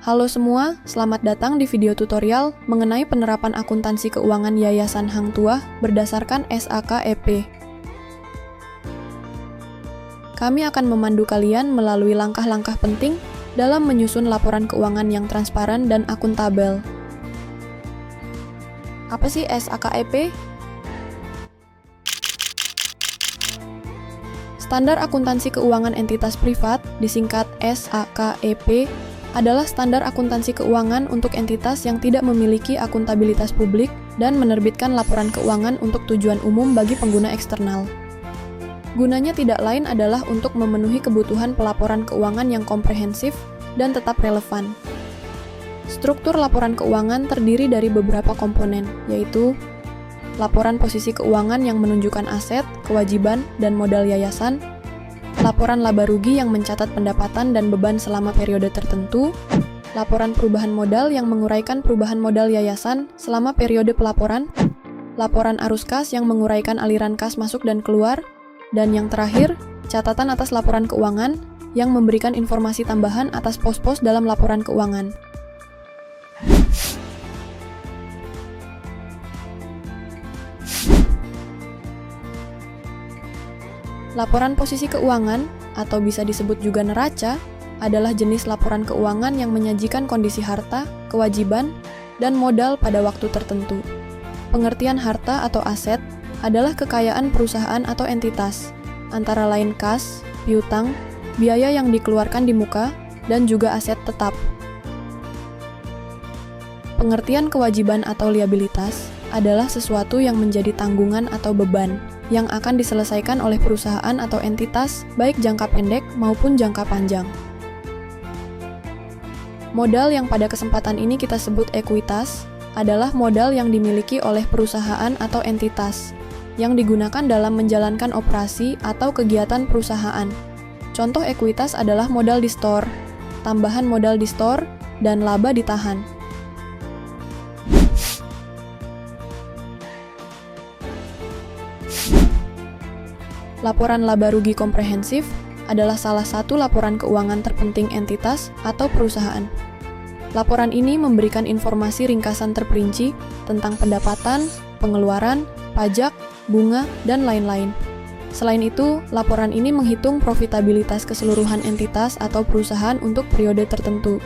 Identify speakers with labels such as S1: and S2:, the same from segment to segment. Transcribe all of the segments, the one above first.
S1: Halo semua, selamat datang di video tutorial mengenai penerapan akuntansi keuangan Yayasan Hang Tuah berdasarkan SAKEP. Kami akan memandu kalian melalui langkah-langkah penting dalam menyusun laporan keuangan yang transparan dan akuntabel. Apa sih SAKEP? Standar Akuntansi Keuangan Entitas Privat, disingkat SAKEP, adalah standar akuntansi keuangan untuk entitas yang tidak memiliki akuntabilitas publik dan menerbitkan laporan keuangan untuk tujuan umum bagi pengguna eksternal. Gunanya tidak lain adalah untuk memenuhi kebutuhan pelaporan keuangan yang komprehensif dan tetap relevan. Struktur laporan keuangan terdiri dari beberapa komponen, yaitu laporan posisi keuangan yang menunjukkan aset, kewajiban, dan modal yayasan, laporan laba rugi yang mencatat pendapatan dan beban selama periode tertentu, laporan perubahan modal yang menguraikan perubahan modal yayasan selama periode pelaporan, laporan arus kas yang menguraikan aliran kas masuk dan keluar, dan yang terakhir, catatan atas laporan keuangan yang memberikan informasi tambahan atas pos-pos dalam laporan keuangan. Laporan posisi keuangan, atau bisa disebut juga neraca, adalah jenis laporan keuangan yang menyajikan kondisi harta, kewajiban, dan modal pada waktu tertentu. Pengertian harta atau aset adalah kekayaan perusahaan atau entitas, antara lain kas, piutang, biaya yang dikeluarkan di muka, dan juga aset tetap. Pengertian kewajiban atau liabilitas adalah sesuatu yang menjadi tanggungan atau beban yang akan diselesaikan oleh perusahaan atau entitas baik jangka pendek maupun jangka panjang. Modal yang pada kesempatan ini kita sebut ekuitas adalah modal yang dimiliki oleh perusahaan atau entitas yang digunakan dalam menjalankan operasi atau kegiatan perusahaan. Contoh ekuitas adalah modal di store, tambahan modal di store, dan laba ditahan. Laporan laba rugi komprehensif adalah salah satu laporan keuangan terpenting entitas atau perusahaan. Laporan ini memberikan informasi ringkasan terperinci tentang pendapatan, pengeluaran, pajak, bunga, dan lain-lain. Selain itu, laporan ini menghitung profitabilitas keseluruhan entitas atau perusahaan untuk periode tertentu.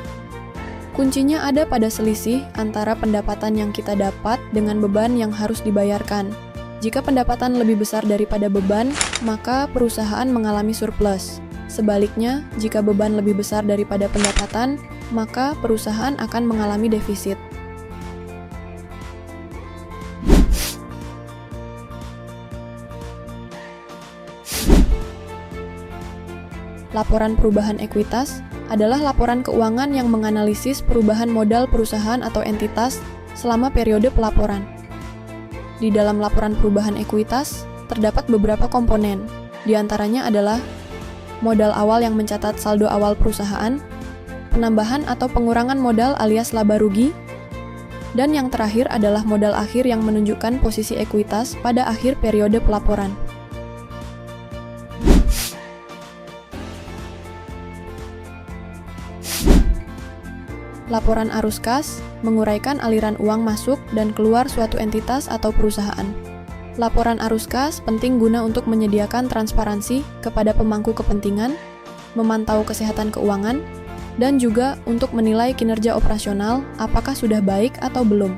S1: Kuncinya ada pada selisih antara pendapatan yang kita dapat dengan beban yang harus dibayarkan. Jika pendapatan lebih besar daripada beban, maka perusahaan mengalami surplus. Sebaliknya, jika beban lebih besar daripada pendapatan, maka perusahaan akan mengalami defisit. Laporan perubahan ekuitas adalah laporan keuangan yang menganalisis perubahan modal perusahaan atau entitas selama periode pelaporan. Di dalam laporan perubahan ekuitas, terdapat beberapa komponen. Di antaranya adalah modal awal yang mencatat saldo awal perusahaan, penambahan atau pengurangan modal alias laba rugi, dan yang terakhir adalah modal akhir yang menunjukkan posisi ekuitas pada akhir periode pelaporan. Laporan arus kas menguraikan aliran uang masuk dan keluar suatu entitas atau perusahaan. Laporan arus kas penting guna untuk menyediakan transparansi kepada pemangku kepentingan, memantau kesehatan keuangan, dan juga untuk menilai kinerja operasional apakah sudah baik atau belum.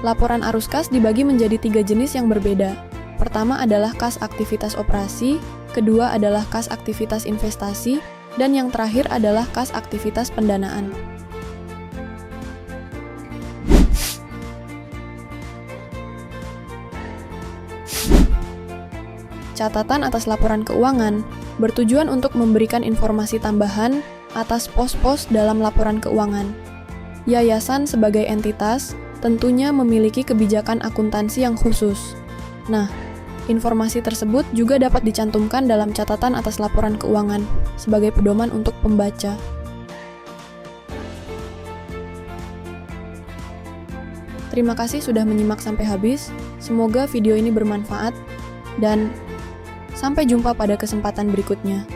S1: Laporan arus kas dibagi menjadi 3 jenis yang berbeda. Pertama adalah kas aktivitas operasi, kedua adalah kas aktivitas investasi, dan yang terakhir adalah kas aktivitas pendanaan. Catatan atas laporan keuangan bertujuan untuk memberikan informasi tambahan atas pos-pos dalam laporan keuangan. Yayasan sebagai entitas tentunya memiliki kebijakan akuntansi yang khusus. Nah, informasi tersebut juga dapat dicantumkan dalam catatan atas laporan keuangan sebagai pedoman untuk pembaca. Terima kasih sudah menyimak sampai habis. Semoga video ini bermanfaat dan sampai jumpa pada kesempatan berikutnya.